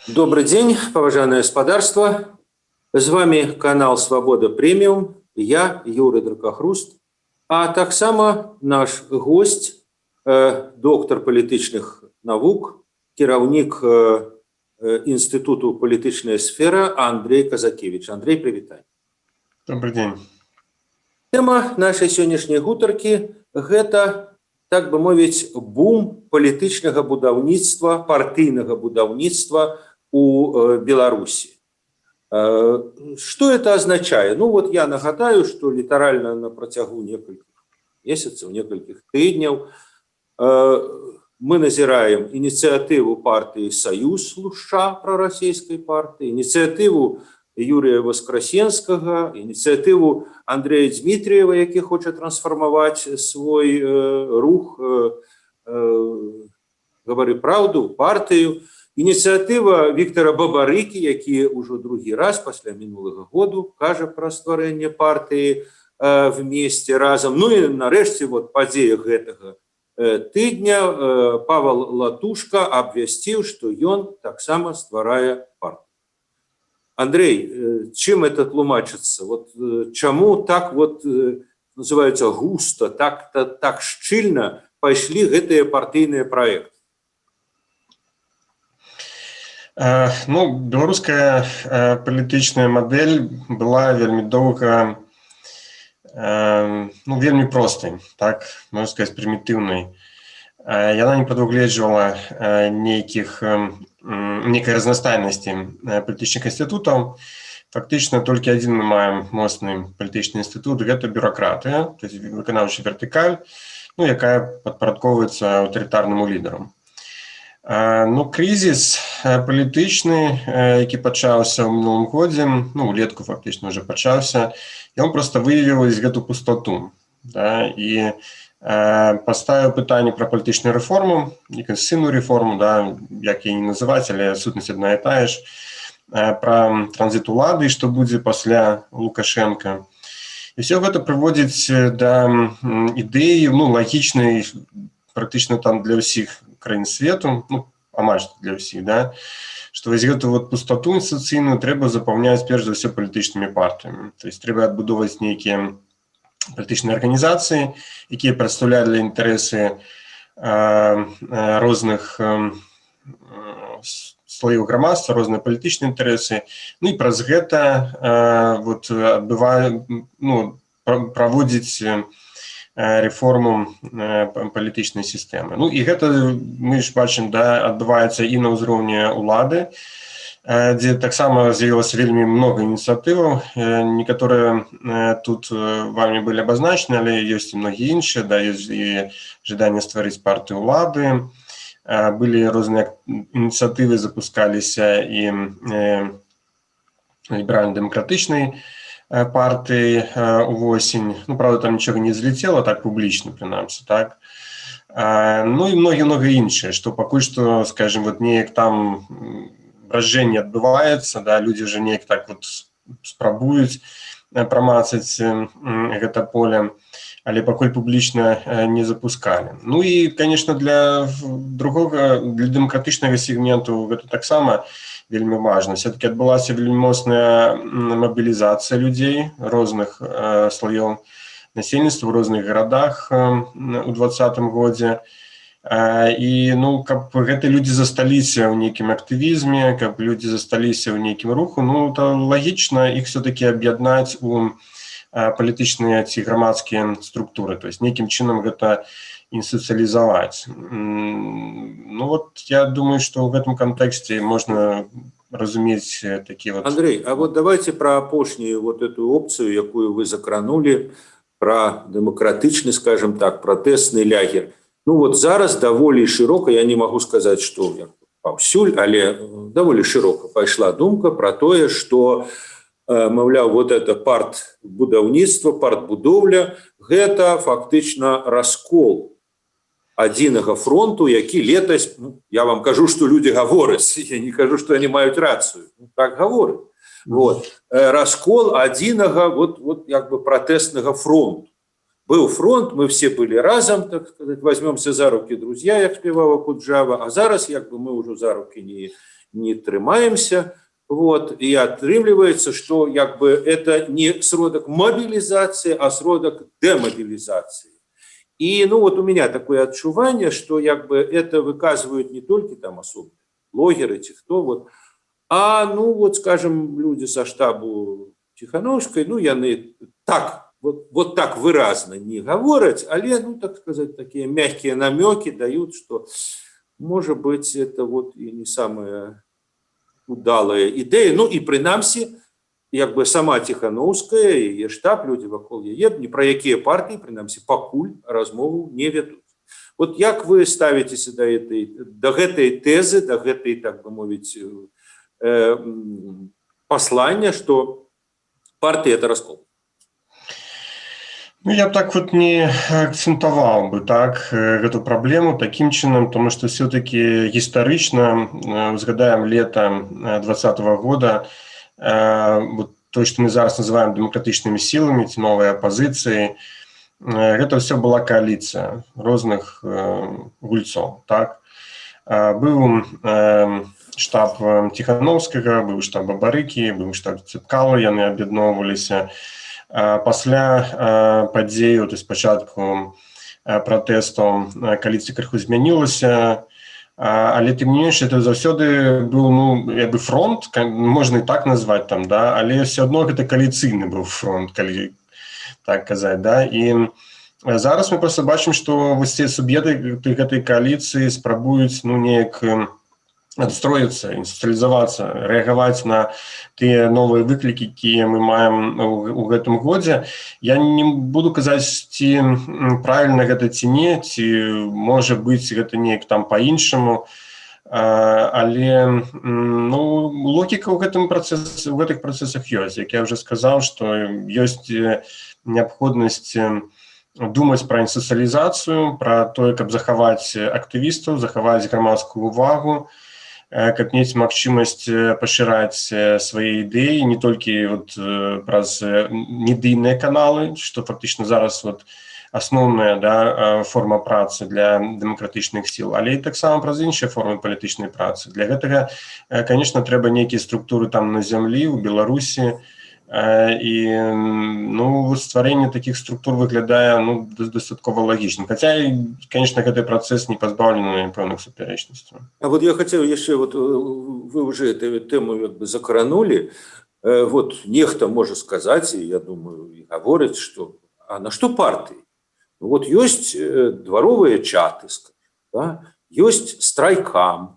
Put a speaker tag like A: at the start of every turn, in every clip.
A: Добрый день, поважанное господарство. С вами канал «Свобода Премиум». Я, Юрий Дракохруст. А так само наш гость, доктор політичных навук, кіраўнік Институту «Політычная сфера» Андрей Казакевич. Андрей, привітай.
B: Добрый день.
A: Тема нашей сённяшняй гутаркі – гэта, так бы мовіць, бум палітычнага будаўніцтва, партыйнага будаўніцтва у Беларуси. Что это означает? Ну вот я нагадаю, что литерально на протягу нескольких месяцев, нескольких тыдняў мы назираем инициативу партии «Союз Луща», пророссийской партии, инициативу Юрия Воскресенского, инициативу Андрея Дмитриева, який хоче трансформовать свой рух «Говори правду» партию, инициатива Віктора Бабарыкі, які ўжо другі раз пасля мінулага году кажа пра стварэнне партыі вместе разом. Ну і нарэшце вот падзея гэтага тыдня Павел Латушка абвясціў, што ён таксама стварае партыю. Андрей, чым это тлумачыцца? Вот чаму так вот называется густо, так шчыльна пайшлі гэтыя партыйныя праекты?
B: Ну, беларуская палітычная модель была вельмі доўга, ну, вельмі простай, так, можна сказаць, прымітыўнай. Яна не прадугледжвала нейкай разнастайнасці палітычных інстытутаў. Фактычна толькі адзін мы маем моцны палітычны інстытут, гэта бюракратыя, то есть выканаўчая вертыкаль, ну, якая падпарадкоўваецца аўтарытарнаму лідарам. Ну, крызіс палітычны, які пачаўся ў мінулым годзе, ну, улетку фактычна ўжо пачаўся, ён проста выявіў гэту пустоту, да, і паставіў пытанне пра палітычную рэформу, і канстытуцыйную рэформу, да, як яе не называць, але сутнасць адна і тая ж, пра транзіт улады, што будзе пасля Лукашенка. І ўсё гэта прыводзіць да ідэі, ну, лагічнай, практычна там для ўсіх краін свету, ну, амаль што для ўсіх, да, што вось гэту вот пустоту інстытуцыйную трэба запаўняць перш за ўсё палітычнымі партыямі. То есть трэба адбудоўваць нейкія палітычныя арганізацыі, якія прадстаўлялі інтарэсы розных слоёў грамадства, розныя палітычныя інтарэсы. Ну і праз гэта вот праводзіць рэформу палітычнай сістэмы. Ну і гэта мы ж бачым, да, адбываецца і на ўзроўні ўлады, дзе таксама з'явілася вельмі много ініцыятываў. Некаторыя тут вамі былі абазначаны, але ёсць і многія іншыя, да, ёсць і жаданне стварыць партыю ўлады. Былі розныя ініцыятывы, запускаліся і ліберальна-дэмакратычнай партии увосень. Ну, правда, там ничего не взлетело, так публично, принаймні, так. Ну і многие іншыя, што пакуль што, скажем, вот неяк там бражэнне адбываецца, да, людзі вже неяк так вот спрабуюць прамацаць гэта поле, але пакуль публічна не запускалі. Ну і, конечно, для дэмакратычнага сегменту гэта таксама вельмі важна. Все-таки адбылася вельмі моцная мобілізацыя людзей розных слоёў насельніцтва ў розных гарадах у 2020 годзе. І, ну, каб гэтыя людзі засталіся ў нейкім актывізме, каб людзі засталіся ў нейкім руху, ну, то лагічна іх все-таки аб'яднаць у палітычныя ці грамадскія структуры, то есть нейкім чынам гэта інстытуцыялізаваць. Ну вот я думаю, что в этом контексте можно разумець такие вот...
A: Андрей, а вот давайте про апошнюю вот эту опцию, якую вы закранули, про демократичный, скажем так, протестный лагерь. Ну вот зараз даволі широко, я не могу сказать, что паўсюль, але даволі широко пайшла думка про тое, что, маўляў, вот это партбудаўніцтва, партбудоўля, гэта фактычна раскол адзінага фронту, які летась, ну, я вам кажу, што людзі гавораць, я не кажу, што они маюць рацыю, ну, так гавораць. Вот. Раскол адзінага вот як бы пратэснага фронту. Был фронт, мы все были разом, так сказать, возьмемся за руки, друзья, як спевала Куджава, а зараз як бы мы уже за руки не трымаемся. Вот, и атрымліваецца, что як бы это не сродок мобилизации, а сродок демобилизации. И ну вот у меня такое отчувание, что як бы это выказывают не только там особо блогеры, те кто вот, а ну вот скажем люди со штабу Тихановской, ну яны так вот так выразно не говорят, але ну так сказать такие мягкие намеки дают, что может быть это вот и не самая удалая идея, ну и принамсі як бы сама Тихановская и штаб, люди вокруг яе, ни про якія партии принамсі пакуль размову не ведут. Вот як вы ставитесь до гэтай тезы, до гэтай, так бы мовить, послания, что партия это раскол?
B: Ну, я б так вот не акцентовал бы так эту проблему таким чином, потому что все-таки исторично, узгадаем лето 2020 года, вот то, что мы зараз называем демократичными силами, эти новые оппозиции, это все была коалиция разных гульцов, так. Был штаб Тихановскага, был штаб Бабарыкі, был штаб Цыпкала, яны аб'ядноўваліся. Пасля падзею, то есть пачатку пратэстаў коаліцыя крыху змянілася, але тым не менш это заўсёды быў ну як бы фронт, можна і так назваць там, да, але все адно гэта коаліцыйны быў фронт, калі так казаць, да, і зараз мы просто бачым, што вось ці суб'екты гэтай коаліцыі спрабуюць ну неяк адстроіцца, інстытуалізавацца, рэагаваць на тыя новыя выклікі, якія мы маем у гэтым годзе. Я не буду казаць, ці правільна гэта ці не, ці можа быць гэта неяк там па-іншаму, але ну, логіка ў гэтых працэсах ёсць. Як я ўжо сказаў, што ёсць неабходнасць думаць пра інстытуалізацыю, пра тое, каб захаваць актывістаў, захаваць грамадскую увагу, каб мець магчымасць пашыраць свае ідэі не толькі вот праз медыйныя каналы, што фактычна зараз вот асноўная да, форма працы для дэмакратычных сіл, але і таксама праз іншыя формы палітычнай працы. Для гэтага, конечно, трэба нейкія структуры там на зямлі, у Беларусі, і ну, стварэнне такіх структур выглядае ну, дастаткова лагічным. Хаця, конечно, гэты працэс не пазбаўлены пэўных супярэчнасцяў.
A: А вот я хотел еще, вот вы уже эту тему как бы закранули, вот нехта может сказать, и я думаю, и говорит, что а на что партии? Ну, вот есть дворовые чаты, да? Есть страйкамы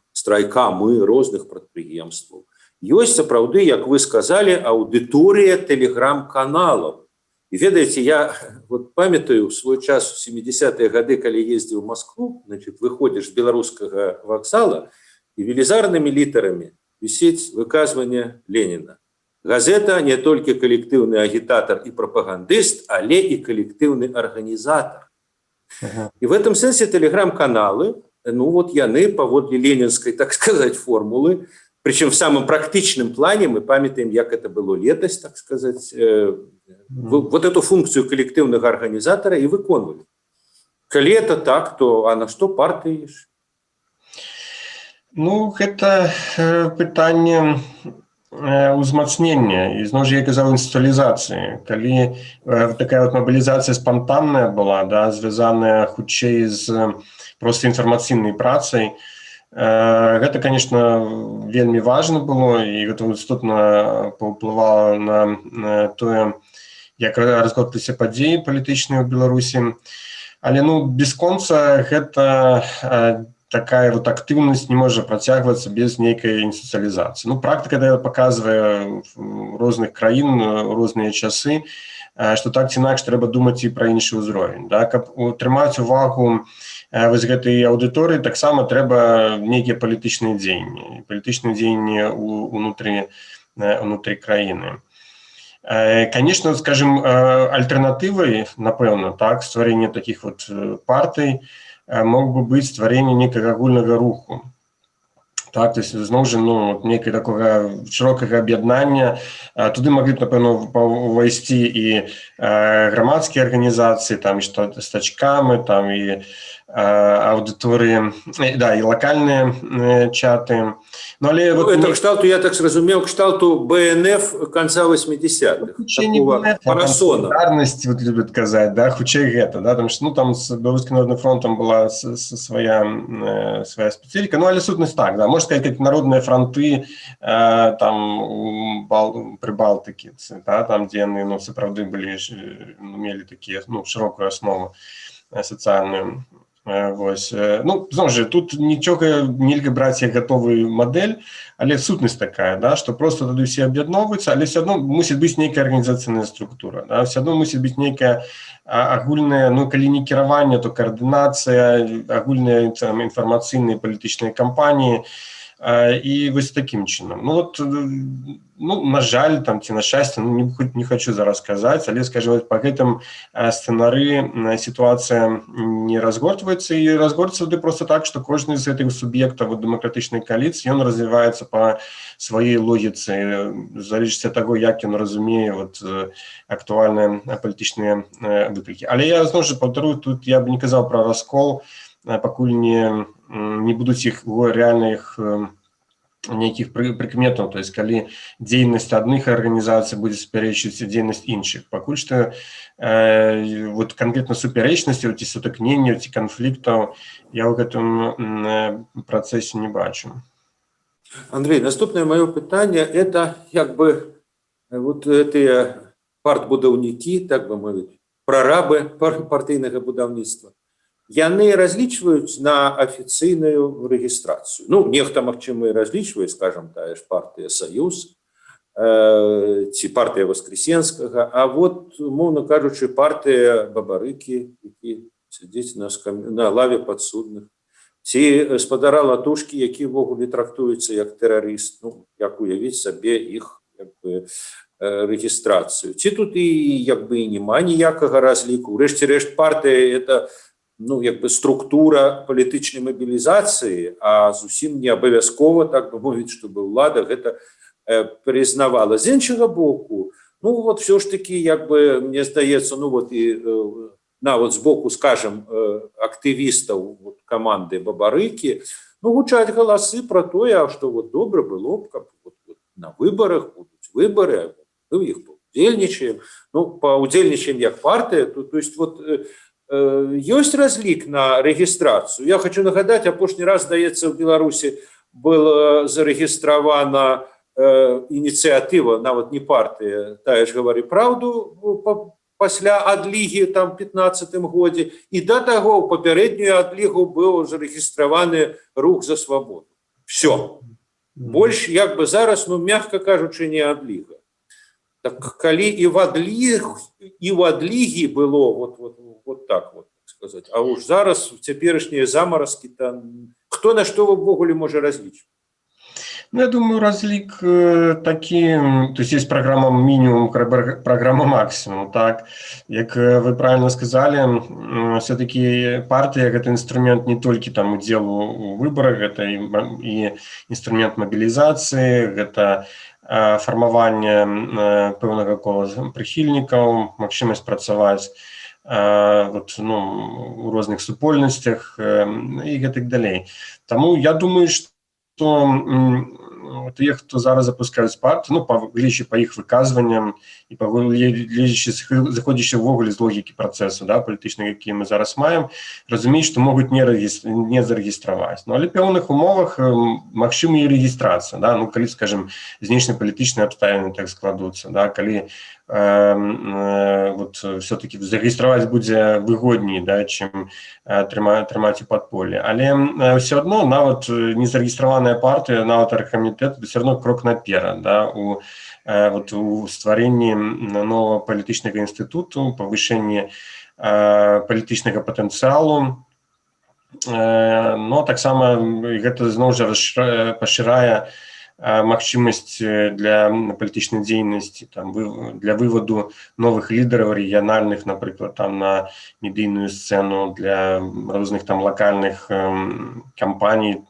A: розных прадпрыемстваў. Ёсць сапраўды, як вы сказали, аўдыторыя тэлеграм-каналаў. І ведаеце, я вот памятаю свой час у 70-е гады, калі ездзіў в Москву, значит, выходзіш з беларускага вакзала і велізарнымі літарамі вісіць выказванне Леніна. Газета не толькі калектыўны агітатар і прапагандыст, але і калектыўны арганізатар. І в этом сэнсе тэлеграм-каналы, ну вот яны паводле ленінскай, так сказать, формулы, причем в самом практичном плане мы памятаем, как это было летось, так сказать, вот эту функцию коллективного организатора и выконывали. Коли это так, то а на что партии?
B: Ну, это пытанне узмацнення і зноў жа я казаў інстытуалізацыі. Калі такая вот мобілізацыя спантанная была, да, звязаная хутчэй з проста інфармацыйнай працай, гэта, конечно, вельмі важна было, і гэта істотна паўплывала на тое, як разгортваліся падзеі палітычныя ў Беларусі. Але ну, бясконца гэта такая вот актыўнасць не можа працягвацца без нейкай інстытуалізацыі. Ну, практыка паказвае розных краін, розныя часы, што так ці інакш трэба думаць і пра іншы ўзровень. Да? Каб утрымаць увагу вось гэтай аўдыторыі, таксама трэба нейкія палітычныя дзеянні. Палітычныя дзеянні ўнутры краіны. Конечно, скажем, альтэрнатывай, напэўна, так, стварэння такіх вот партый мог бы быць стварэнне нейкага агульнага руху. Так, то есть, зноў жа, ну, нейкае такога шырокага аб'яднання. Туды маглі б, напэўна, увайсці і грамадскія арганізацыі, там, і стачкамы, там, і аудитории, да, и локальные чаты. Ну, але
A: ну,
B: вот
A: это кшталту, я так зразумеў, кшталту БНФ конца 80-х. Такого парасона.
B: Солидарность, вот любят сказать, да, хутчэй гэта, да, потому что, ну, там с Белорусским народным фронтом была своя специфика, ну, але сутность так, да, можно сказать, как народные фронты там при Балтике, да, там, где они, ну, сапраўды были, имели такие, ну, широкую основу социальную. Вось. Ну, зноў жа, тут нічога нельга браць як гатовую мадэль, але сутнасць такая, да, што просто тады ўсе аб'ядноўваюцца, але все адно мусіць быць нейкая арганізацыйная структура, да, все адно мусіць быць нейкая агульная, ну, калі не кіраванне, то каардынацыя, агульныя інфармацыйныя палітычныя кампаніі, і вось такім чынам. Ну, вот, ну, на жаль, там, ці на шчасце, ну, не хочу зараз казаць, але, скажем, по гэтым сцэнары сітуацыя не разгортваецца, і разгортваецца просто так, што кожны з гэтых суб'ектаў дэмакратычнай кааліцыі, ён развіваецца па сваёй логіцы, залежыць ад таго, як ён разумее вот, актуальныя палітычныя выклікі. Але я, зноў жа, паўтарую, тут я б не казаў пра раскол, пакуль не будуць іх рэальных нейкіх прыкметаў, то есть калі дзейнасць адных арганізацый будзе супярэчыць дзейнасць іншых. Пакуль што вот канкрэтна супярэчнасцяў ці сутыкненняў ці канфліктаў я ў гэтым працэсе не бачу.
A: Андрей, наступнае маё пытанне, это як бы вот гэтыя партбудаўнікі, так бы мовіць, прарабы партыйнага будаўніцтва. Яны разлічваюць на афіцыйную рэгістрацыю. Ну, нехта, магчыма, і разлічвае, скажам, тая ж партыя «Саюз», ці партыя Воскресенскага, а вот, умоўна кажучы, партыя Бабарыкі, які сядзіць на лаве падсудных, ці спадара Латушкі, які ўвогуле трактуецца як тэрарыст, ну, як уявіць сабе іх як бы рэгістрацыю. Ці тут і як бы і няма ніякага разліку. Урэшце-рэшт партыя – это ну, як бы структура палітычнай мабілізацыі, а зусім не абавязкова, так бы мовіць, чтобы ўлада гэта прызнавала. З іншага боку, ну, вот все ж таки, як бы, мне здаецца, ну, вот і нават з боку, скажем, актывістаў вот, каманды Бабарыкі, ну, гучаць галасы пра тое, што вот добра было б, каб вот, на выбарах будуць выбары, мы ў іх паўдзельнічаем, ну, паўдзельнічаем як партыя, то есть вот ёсць разлік на рэгістрацыю. Я хочу нагадаць, апошні раз, здаецца, в Беларусі была зарэгістравана ініцыятыва, нават не партыя, тая ж «Гавары праўду» пасля адлігі там 15-м годзе, і да таго ў папярэднюю адлігу быў зарэгістраваны рух за свабоду. Все. Больш, як бы зараз, ну, мягка кажучы, не адліга. Так калі і в адлігі было вот так вот сказать, а уж зараз цяперашнія замаразкі там хто на што ўвогуле можа разлічваць?
B: Ну, я думаю, разлік такі, то есть программа мінімум, программа максимум, так. Як вы правильно сказали, все-таки партия – гэта інструмент не толькі там удзелу у выборах, гэта і інструмент мобілізацыі, гэта фармаванне пэўнага кола прыхільнікаў, магчымасць працаваць вот, ну, у розных супольнасцях і гэтак далей. Таму я думаю, што тыя, хто зараз запускаюць партыі, ну, глядзячы па іх выказванням і заходзячы ўвогуле з логікі працэсу, да, палітычнага, які мы зараз маем, разумеюць, што могуць не зарэгістраваць. Ну, але ў пэўных умовах магчыма і рэгістрацыя, да, ну, калі, скажем, знешнепалітычныя абставіны так складуцца, да, калі вот все-таки зарэгістраваць будзе выгодней, да, чым трымаць у падполлі. Але все адно нават незарэгістраваная партыя, нават аргкамітэт, все равно крок наперад, да, у стварэнні нового палітычнага інстытуту, павышэнні палітычнага патэнцыялу. Но таксама гэта зноў жа пашырае магчымасць для палітычнай дзейнасці, там, для выводу новых лідараў рэгіянальных, напрыклад, там, на медыйную сцэну, для розных там лакальных кампаній,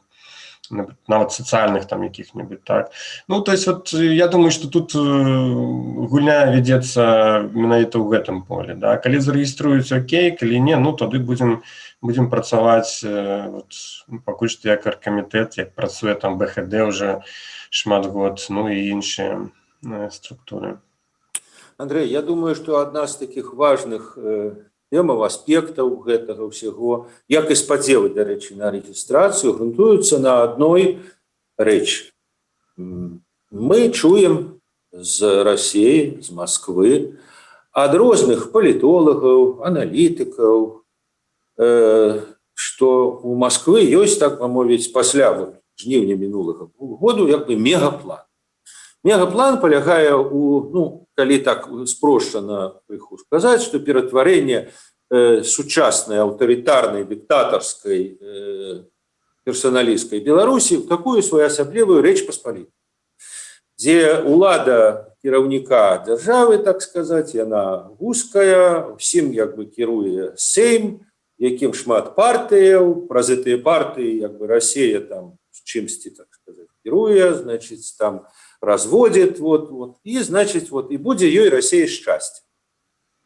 B: нават сацыяльных там якіх-небудзь, так. Ну, то есть, вот, я думаю, што тут гульня вядзецца менавіта ў гэтым поле, да. Калі зарэгіструюць, окей, калі не, ну, тады будзем будзем працаваць пакуль што як аргкамітэт, як працуе там БХД уже шмат год, ну і іншыя структуры.
A: Андрей, я думаю, что одна з таких важных тэмаў, аспектаў гэтага ўсяго, як і спадзевы, дарэчы, на рэгістрацыю, грунтуюцца на адной рэчы. Мы чуем з России, з Москвы, ад розных палітолагаў, аналітыкаў, што у Москвы ёсць, так мовіць, пасля жніўня мінулага году як бы мегаплан. Мегаплан полягае у, ну, калі так спрощана крыху сказаць, што ператварэнне сучаснай аўтарытарнай дыктатарскай персаналісцкай Беларусі в такую своеасаблівую рэч Паспалітую, дзе улада кіраўніка дзяржавы, так сказаць, яна вузкая, усім як бы кіруе Сейм, якім шмат партыяў, праз гэтыя партыі як бы Расія там чымсьці, так сказаць, кіруе, значыць, там разводит, и, значит, и будзе ёй Россия шчасце.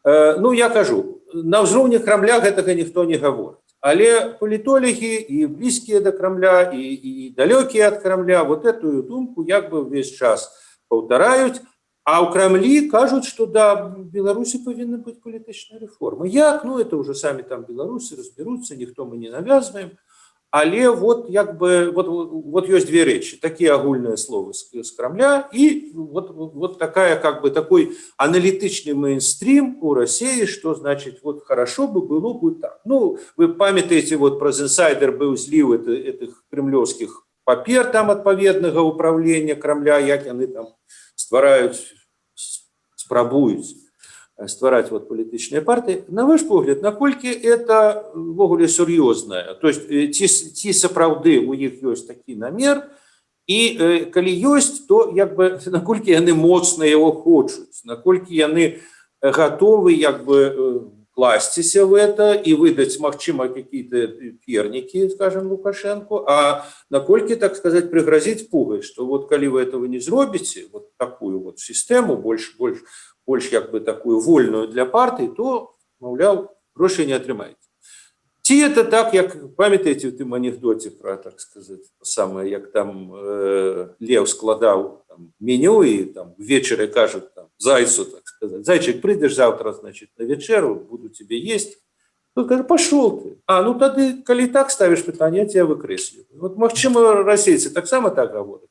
A: Ну, я кажу, на ўзроўні Крамля гэтага ніхто не гаворыць. Але палітолагі і блізкія да Крамля, і далёкія ад Крамля вот эту думку як бы ўвесь час паўтараюць, а ў Крамлі кажуць, што да, Беларусі павінна быць палітычная рэформа. Як? Ну, это уже самі там беларусы разберуцца, ніхто мы не навязваем. Але вот як бы вот ёсць две рэчы, такія агульныя словы з Крамля і вот такая как бы такой аналітычны мейнстрим у России, что значит вот хорошо бы было бы так. Ну, вы памятаеце, вот праз инсайдер быў зліў этих кремлёвских папер там адпаведнага управлення Крамля, як яны там ствараюць, спрабуюць ствараць вот палітычныя партыі. На ваш погляд, наколькі это ввогуле сур'ёзнае? То есть ці сапраўды у іх ёсць такі намер, і калі ёсць, то як бы наколькі яны моцна яго хочуць, наколькі яны гатовы як бы класціся в это і выдаць, магчыма, какие-то пернікі, скажем, Лукашенко, а наколькі, так сказать, пригрозить пугай, что вот калі вы этого не зробіце, вот такую вот систему, больш як бы такую вольную для партыі, то, маўляў, грошай не атрымаеце. Ці это так, як памятаеце ў тым анекдоце про, так сказать, самае, як там лев складаў там, меню і там вечеры кажуць там зайцу, так сказать, зайчик, прыйдеш завтра, значит, на вечеру, буду тебе есть. Тут кажа, пошел ты. А, ну тады, калі так ставишь пытанне, я тебя выкрэслю. Вот, магчыма, расейцы таксама так гавораць.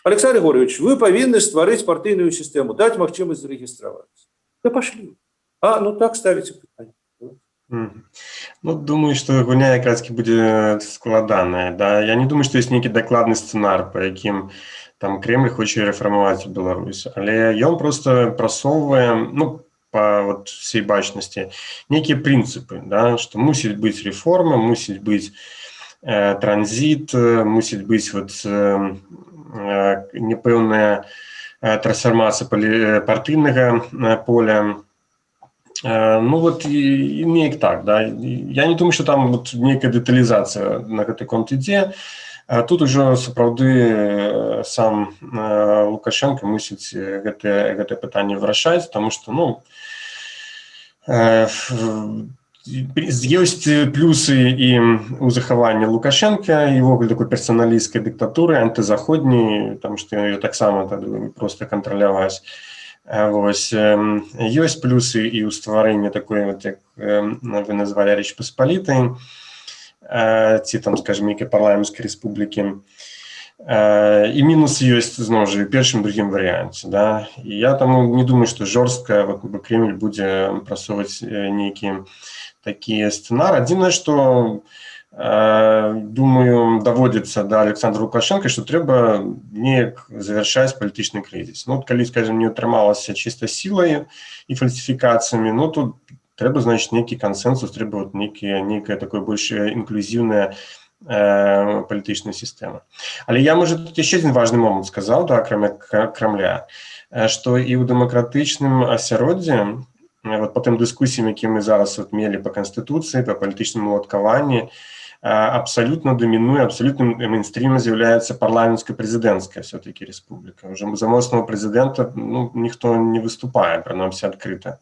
A: Александр Григорьевич, вы павінны стварыць партыйную сістэму, даць магчымасць зарэгістравацца. Да пашлі. А, ну так ставіце пытанне.
B: Ну, думаю, что гульня якраз будзе складаная. Да? Я не думаю, что есть нейкі дакладны сцэнар, по якім там Кремль хоче рэфармаваць Беларусь. Але ён просто прасоўвае, ну, по вот всей бачнасці, некія прынцыпы, да? Что мусіць быць рэформа, мусіць быць транзит, мусіць быць вот непэўная трансфармацыя партыйнага поля. Ну вот і неяк так, да. Я не думаю, что там вот некая деталізацыя на гэты конт ідзе. Тут уже сапраўды сам Лукашенко мусіць гэтае пытанне вырашаць, потому что, ну, ёсць плюсы і ў захаванні Лукашенка, і ввогуле такой персаналісцкай дыктатуры, антызаходняй, потому что ее таксама просто кантраляваць. Вось. Ёсць плюсы і ў стварэнні такой, вот, як вы назвалі, Рэч Паспалітай, ці там, скажем, нейкай парламенцкай рэспублікі. І мінус ёсць, зноў жа, ў першым, другім варыянце. Да? І я таму не думаю, што жорстка Кремль будзе прасоўваць нейкі такі сцэнар. Адзінае, што думаю, даводится до Александра Лукашенко, что трэба неяк завершаць палітычны крызіс. Ну, калі, скажем, не атрымалася чисто силой и фальсификациями, ну, тут трэба, значит, нейкі консенсус, трэба вот некая такая больш инклюзивная палітычная система. Але я, может, тут еще один важный момент сказал, да, кроме Кремля, что и ў дэмакратычным асяроддзі, вот по тым дыскусіям, які мы зараз вот мелі по Конституции, по палітычнаму уладкаванні, абсолютно доминует, абсолютным мейнстримом является парламентско-президентская все-таки республика. Уже за моцного президента никто не выступает, принаймні відкрито.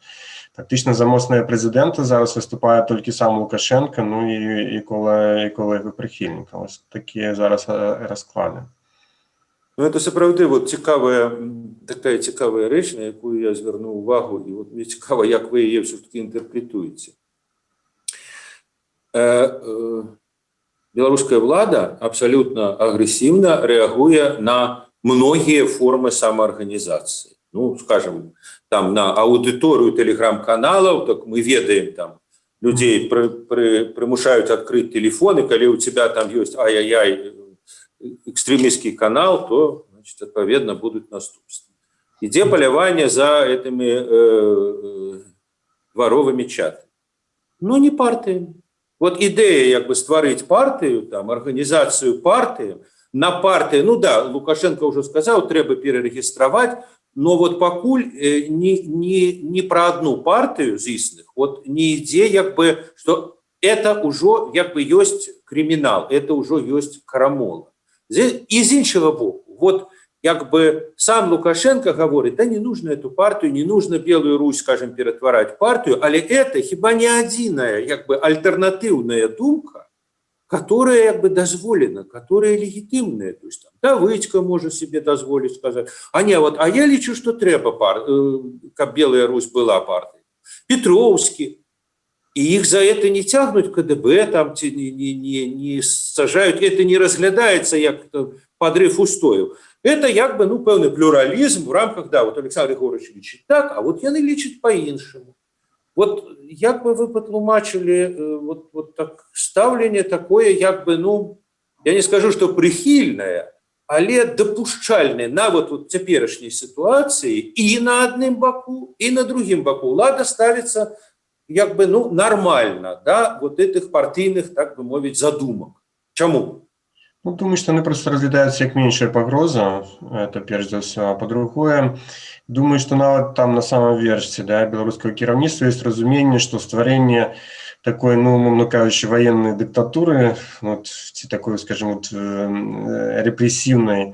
B: Фактично за моцного президента зараз виступає тільки сам Лукашенко, і коло його прихильника. Ось такі зараз розклади.
A: Ну, це справді така цікава річ, на яку я звернув увагу, і от мені цікаво, як ви її все-таки інтерпретуєте. Белорусская влада абсолютно агрессивно реагует на многие формы самоорганизации. Ну, скажем, там на аудиторию телеграм-каналов, так мы ведаем, там людей примушают открыть телефон, и когда у тебя там есть ай-яй-яй экстремистский канал, то, значит, отповедно будут наступства. Иде полевание за этими дворовыми чатами. Но не партиями. Вот идея створить партию, там, организацию партии, на партии, ну да, Лукашенко уже сказал, треба перерегистрировать, но вот покуль не про одну партию зисных, вот не идея, что это уже есть криминал, это уже есть крамола. Из іншого боку, вот сам Лукашенко говорит, да не нужно эту партию, не нужно Белую Русь, скажем, перетворять в партию, але это хіба не одиная альтернативная думка, которая дозволена, которая легитимная. То есть там Давыдько может себе дозволить сказать, а я лечу, что треба, как Белая Русь была партией. Петровский. И их за это не тягнуть КДБ, там не сажают, это не разглядается как подрыв устоев. Это певний плюралізм в рамках, да, вот Олександр Григорович лічить так, а вот яны лічать по-іншому. Вот як бы вы потлумачили вот так ставление такое, я не скажу, что прихильное, але допущальное на вот теперешней ситуации и на одном боку, и на другим боку. Влада ставится нормально, да, вот этих партийных, так бы мовить, задумок. Чому?
B: Думаю, что они просто разглядаются как меньшая погроза, это прежде за все. А по-другое, думаю, что там на самом версии, да, белорусского кіраўніцтва есть разумение, что створение такой, умовно кажучи, военной диктатуры, такой, скажем, репрессивной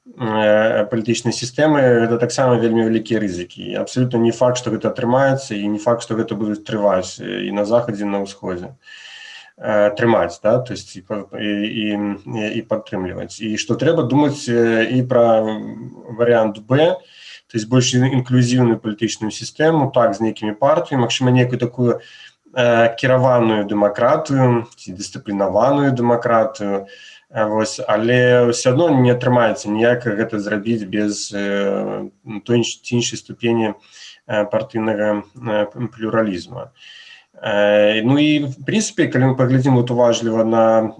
B: політичной системы, это так само вельми великие ризики. И абсолютно не факт, что это отрымается, и не факт, что это будет тривать и на Заходе, и на Усходе. Трымаць, да, то есть и подтрымліваць. И что треба думать и про вариант Б, то есть больше инклюзивную палітычную систему, так, с некими партиями, максимум некую такую кіраваную демократию, дисциплинованную демократию, але все равно не атрымаецца ніяк гэта зрабіць без той ці іншай ступені партыйнага плюралізма. Ну і, в принципе, калі мы паглядзім уважліва на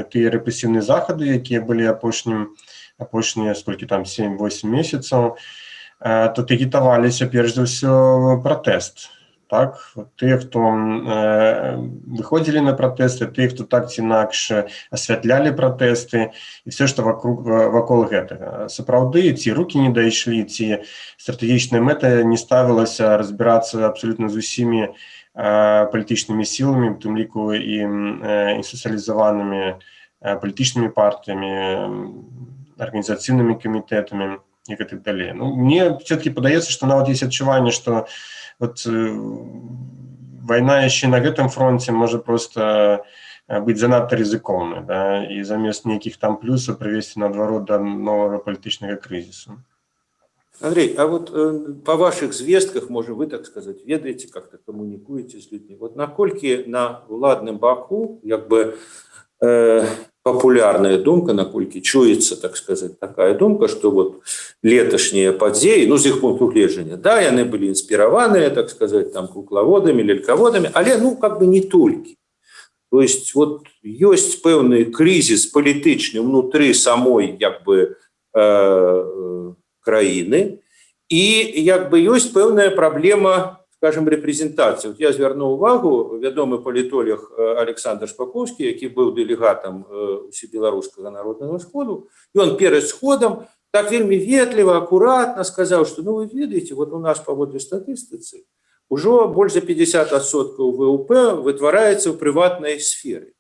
B: тыя рэпрэсіўныя захады, якія былі апошнія, сколькі там, 7-8 месяцаў, то тагітаваліся, перш за ўсё, пратэст. Так? Тыя, хто выходзілі на пратэсты, тыя, хто так ці інакш асвятлялі пратэсты, і все, што вакол гэтага. Сапраўды, ці рукі не дайшлі, ці стратэгічная мэта не ставілася разбірацца абсолютна з усімі палітычнымі сіламі, в тым ліку і інстытуцыялізаванымі палітычнымі партыямі, арганізацыйнымі камітэтамі і так далее. Мне все-таки падаецца, што нават есть адчуванне, што вайна яшчэ на гэтым фронте можа просто быць занадта рызыкоўнай, да, і замест нейкіх там плюсаў прывесці наадварот да новага палітычнага крызісу.
A: Андрей, а вот по ваших звестках, может, вы, так сказать, ведаете, как-то коммуникуете с людьми, вот наколькі на уладным баку популярная думка, наколькі чуецца, так сказать, такая думка, что вот леташнія падзеі, з іх пункту гледжання, да, яны былі інспіраваныя, так сказать, там куклаводамі, лялькаводамі, але, не толькі. То есть, вот ёсць пэўны крызіс палітычны внутры самой, краіны, і ёсць пэўная праблема, скажем, рэпрэзентацыі. Вот я звярнуў увагу, вядомы палітолог Александр Шпаковскі, які быў дэлегатам Усебеларускага народнага сходу, і он перад сходам так вельмі ветліва, акуратна сказаў, што, вы ведаеце, вот у нас паводле статыстыцы ўжо больш за 50% ВВП вытвараецца ў прыватнай сферы.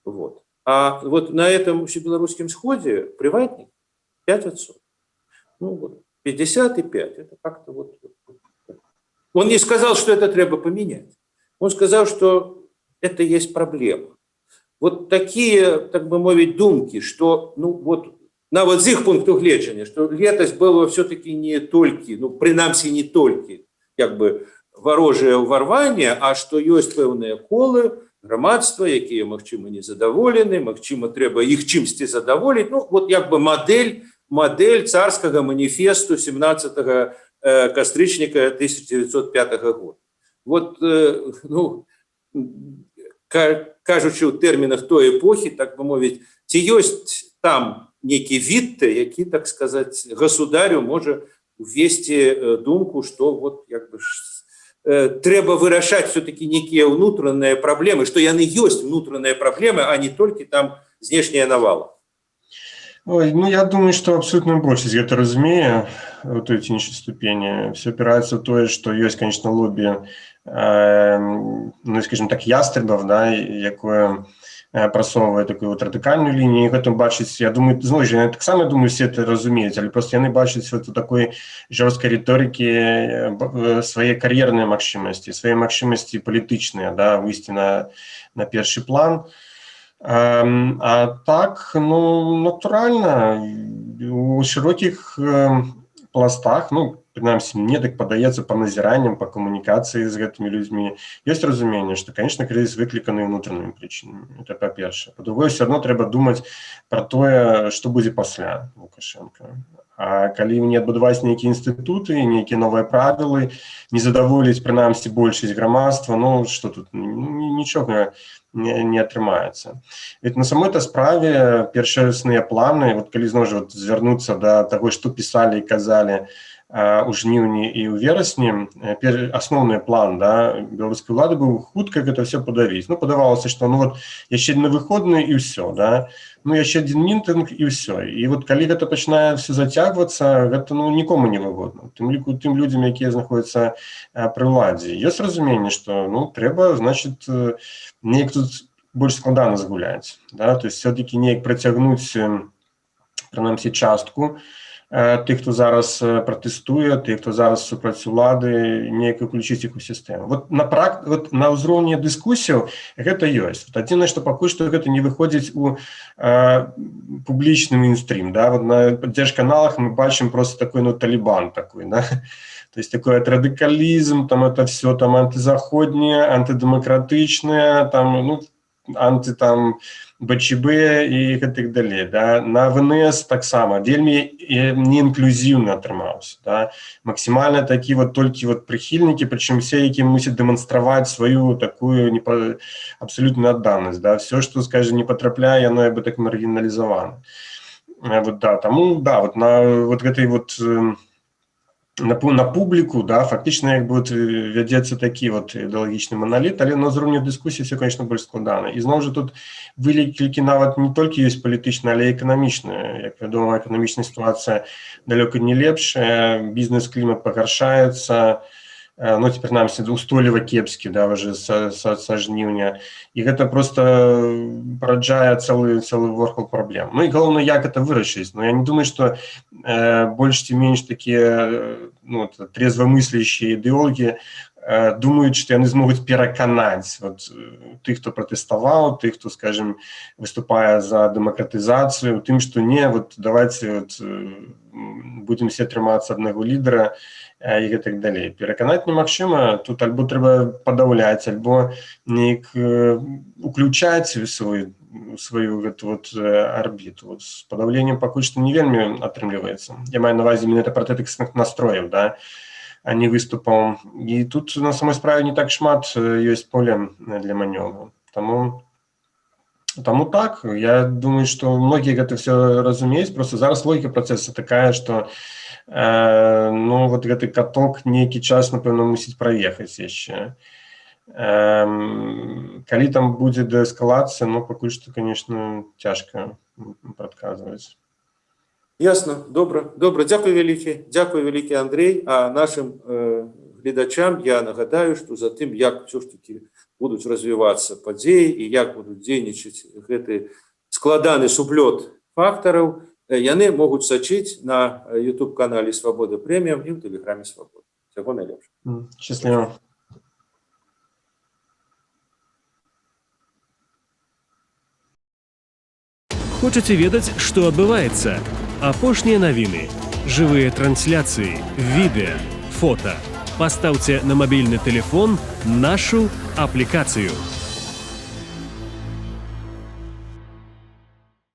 A: Вот. А вот на этом общебелорусском сходе приватник 5%. Ну вот 50 и 5. Это как-то вот. Он не сказал, что это треба поменять. Он сказал, что это есть проблема. Вот такие, так бы мовить, думки, что, ну вот, на вот з іх пункту гледжання, что летась было все-таки не только, ну, принамсі не только, как бы, ворожее ўварванне, а что есть пэўныя колы, грамадства, якія, магчыма, незадаволены, магчыма, трэба іх чымсьці задаволіць. Ну, вот, как бы, модель царскага маніфесту 17 кастрычніка 1905 года. Вот, ну, кажучи ў тэрмінах той эпохі, так бы мовіць, ці ёсць там нейкі Вітте, які, так сказаць, государю можа увесці думку, што вот, як бы, трэба вырашаць все-таки некія ўнутраныя праблемы, што яны ёсць ўнутраныя праблемы, а не толькі там знешняя навала.
B: Ой, ну, я думаю, что абсолютно большасць гэта разумее у той ці іншай ступені. Все опираецца ў тое, што ёсць, конечно, лобі, ну, скажем так, ястребов, да, якое прасоўвае такую вот радыкальную лінію, і гэтым бачыць, я думаю, зноў жа, я таксама думаю, все это разумеюць, але просто яны бачаць вот у такой жорсткай рыторыкі свае кар'ерныя магчымасці, свае магчымасці палітычныя, да, выйсці на першы план. А так, ну, натуральна, у шырокіх пластах, ну, принамсі, мне так падаецца па назіранням, па камунікацыі з гэтымі людзьмі, ёсць разуменне, што, конечно, крызіс выкліканы ўнутранымі прычынамі. Это па-першае. Па-другое, все адно трэба думаць пра тое, што будзе пасля Лукашенка. А калі не адбудаваць нейкія інстытуты, нейкія новыя правілы, не задаволіць, прынамсі, большасць грамадства, ну, што тут, нічога не атрымаецца. Ведь на самой-то справе першасныя планы, вот калі зноў жа звярнуцца да таго, што пісалі і казалі у жніўні і ў верасні, асноўны план, да, беларускай улады быў хутка гэта все падавіць. Ну, падавалася, што ну вот яшчэ адны выходныя і ўсё, да, ну яшчэ адзін мітынг і ўсё. І вот калі гэта пачынае все зацягвацца, гэта ну нікому не выгодна. Тым ліку тым людзям, якія знаходзяцца пры ўладзе. Ёсць разуменне, што ну трэба, значит, неяк тут больш складана згуляць, да, то есть все-таки неяк працягнуць прынамсі частку тых, хто зараз пратэстуе, тых, хто зараз супраць улады, неяк уключыць іх у сістэму. Вот на ўзроўні дыскусіяў гэта ёсць. Вот адзінае, што пакуль што гэта не выходзіць у публічны мейнстрим, да, вот на дзяржканалах мы бачым просто такой, ну, талібан такой, да, то есть такой радыкалізм, там это все там антызаходнее, антидемократычнае, там, ну, анти там БЧБ і гэтак далей, да. На ВНС таксама вельмі неінклюзіўна атрымаўся, да. Максімальна такі вот толькі вот прыхільнікі, прычым все, які мусяць дэманстраваць сваю такую абсолютную адданасць, да. Все, што, скажем, не патрапляе, яно як бы так маргіналізавана. Вот, да, таму, да, вот на вот гэтай вот на публіку, да, фактично як бы вот вядзецца такі вот ідэалагічны маналіт, але на ўзроўні дыскусіі все, конечно, больш складана. І зноў жа тут вылікі нават не толькі ёсць палітычныя, але і эканамічныя. Як вядома, эканамічная сітуацыя далёка не лепшая, бізнес-клімат пагаршаецца, ну, теперь нам устойліва кепскі, да, уже са жніўня. І гэта просто параджае цэлы ворхал праблем. Ну і галоўна, як это вырашыць. Но я не думаю, што больш ці менш такія, ну, трезвамыслящие ідэолагі думаюць, што яны змогуць пераканаць вот тых, хто пратэставаў, тых, хто, скажем, выступае за дэмакратызацыю, тым, што не, вот давайте вот будем все трымацца аднаго лідара і гэтак далей. Пераканаць немагчыма, тут альбо трэба падаўляць, альбо неяк уключаць сваю гэту вот арбіту. Вот з падаўленнем пакуль што не вельмі атрымліваецца. Я маю на ўвазе менавіта пратэксных настрояў, да, а не выступаў. І тут на самой справе не так шмат ёсць поля для манёвру. Таму так, я думаю, што многія гэта все разумеюць, просто зараз логіка працэсу такая, што ну, вот гэты каток нейкі час, напэўна, мусіць праехаць яшчэ. Калі там будзе дээскалацыя, ну, пакуль што, конечно, цяжка прадказваць.
A: Ясно, добра. Дзякуй вялікі, Андрей. А нашым глядачам я нагадаю, што за тым, як все ж таки будуць развівацца падзеі і як будуць дзейнічаць гэты складаны суплёт фактараў, яны могуць сачыць на YouTube-канале «Свабода Прэміум» і ў тэлеграме «Свабода». Всяго найлепшага.
B: Счастливо.
C: Хочаце ведаць, што адбываецца? Апошнія навіны, жывыя трансляцыі, відэа, фота. Пастаўце на мабільны тэлефон нашу аплікацыю.